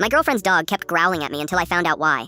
My girlfriend's dog kept growling at me until I found out why.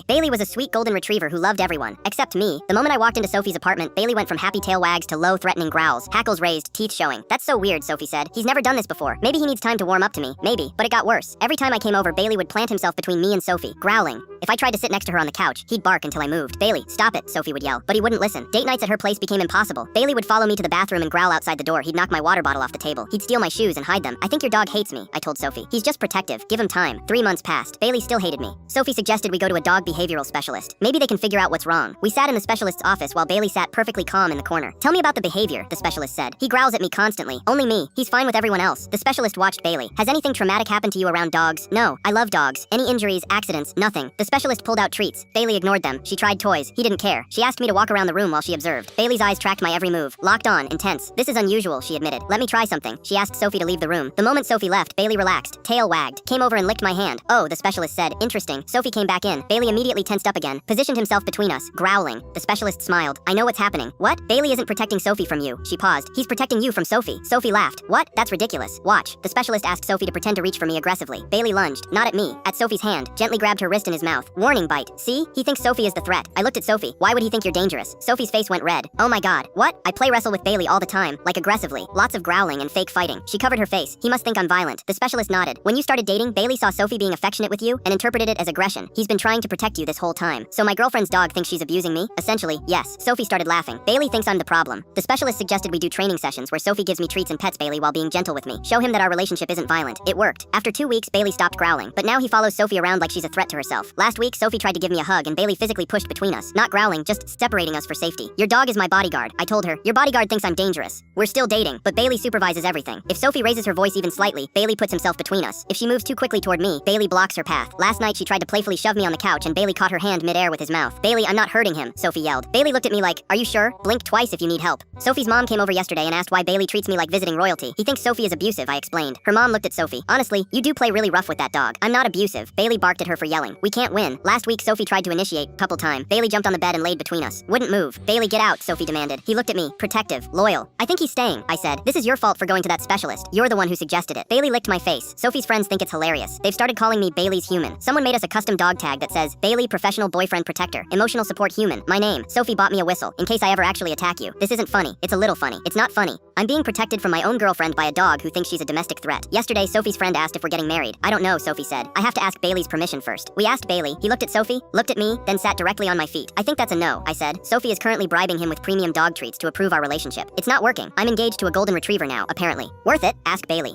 Bailey was a sweet golden retriever who loved everyone, except me. The moment I walked into Sophie's apartment, Bailey went from happy tail wags to low, threatening growls, hackles raised, teeth showing. That's so weird, Sophie said. He's never done this before. Maybe he needs time to warm up to me. Maybe. But it got worse. Every time I came over, Bailey would plant himself between me and Sophie, growling. If I tried to sit next to her on the couch, he'd bark until I moved. Bailey, stop it, Sophie would yell. But he wouldn't listen. Date nights at her place became impossible. Bailey would follow me to the bathroom and growl outside the door. He'd knock my water bottle off the table. He'd steal my shoes and hide them. I think your dog hates me, I told Sophie. He's just protective. Give him time. 3 months passed. Bailey still hated me. Sophie suggested we go to a dog behavioral specialist. Maybe they can figure out what's wrong. We sat in the specialist's office while Bailey sat perfectly calm in the corner. Tell me about the behavior, the specialist said. He growls at me constantly. Only me. He's fine with everyone else. The specialist watched Bailey. Has anything traumatic happened to you around dogs? No. I love dogs. Any injuries, accidents, nothing. The specialist pulled out treats. Bailey ignored them. She tried toys. He didn't care. She asked me to walk around the room while she observed. Bailey's eyes tracked my every move. Locked on, intense. This is unusual, she admitted. Let me try something. She asked Sophie to leave the room. The moment Sophie left, Bailey relaxed. Tail wagged. Came over and licked my hand. Oh, the specialist said. Interesting. Sophie came back in. Bailey immediately tensed up again. Positioned himself between us, growling. The specialist smiled. I know what's happening. What? Bailey isn't protecting Sophie from you. She paused. He's protecting you from Sophie. Sophie laughed. What? That's ridiculous. Watch. The specialist asked Sophie to pretend to reach for me aggressively. Bailey lunged. Not at me. At Sophie's hand. Gently grabbed her wrist in his mouth. Warning bite. See? He thinks Sophie is the threat. I looked at Sophie. Why would he think you're dangerous? Sophie's face went red. Oh my god. What? I play wrestle with Bailey all the time. Like aggressively. Lots of growling and fake fighting. She covered her face. He must think I'm violent. The specialist nodded. When you started dating, Bailey saw Sophie being affectionate with you and interpreted it as aggression. He's been trying to protect you this whole time. So my girlfriend's dog thinks she's abusing me? Essentially, yes. Sophie started laughing. Bailey thinks I'm the problem. The specialist suggested we do training sessions where Sophie gives me treats and pets Bailey while being gentle with me. Show him that our relationship isn't violent. It worked. After 2 weeks, Bailey stopped growling. But now he follows Sophie around like she's a threat to herself. Last week, Sophie tried to give me a hug and Bailey physically pushed between us. Not growling, just separating us for safety. Your dog is my bodyguard. I told her. Your bodyguard thinks I'm dangerous. We're still dating, but Bailey supervises everything. If Sophie raises her voice even slightly, Bailey puts himself between us. If she moves too quickly toward me, Bailey blocks her path. Last night, she tried to playfully shove me on the couch and Bailey caught her hand midair with his mouth. Bailey, I'm not hurting him, Sophie yelled. Bailey looked at me like, are you sure? Blink twice if you need help. Sophie's mom came over yesterday and asked why Bailey treats me like visiting royalty. He thinks Sophie is abusive, I explained. Her mom looked at Sophie. Honestly, you do play really rough with that dog. I'm not abusive. Bailey barked at her for yelling. We can't win. Last week, Sophie tried to initiate, couple time. Bailey jumped on the bed and laid between us. Wouldn't move. Bailey, get out, Sophie demanded. He looked at me, protective, loyal. I think he's staying, I said. This is your fault for going to that specialist. You're the one who suggested it. Bailey licked my face. Sophie's friends think it's hilarious. They've started calling me Bailey's human. Someone made us a custom dog tag that says, Bailey, professional boyfriend protector, emotional support human. My name. Sophie bought me a whistle, in case I ever actually attack you. This isn't funny. It's a little funny. It's not funny. I'm being protected from my own girlfriend by a dog who thinks she's a domestic threat. Yesterday, Sophie's friend asked if we're getting married. I don't know, Sophie said. I have to ask Bailey's permission first. We asked Bailey. He looked at Sophie, looked at me, then sat directly on my feet. I think that's a no, I said. Sophie is currently bribing him with premium dog treats to approve our relationship. It's not working. I'm engaged to a golden retriever now, apparently. Worth it? Asked Bailey.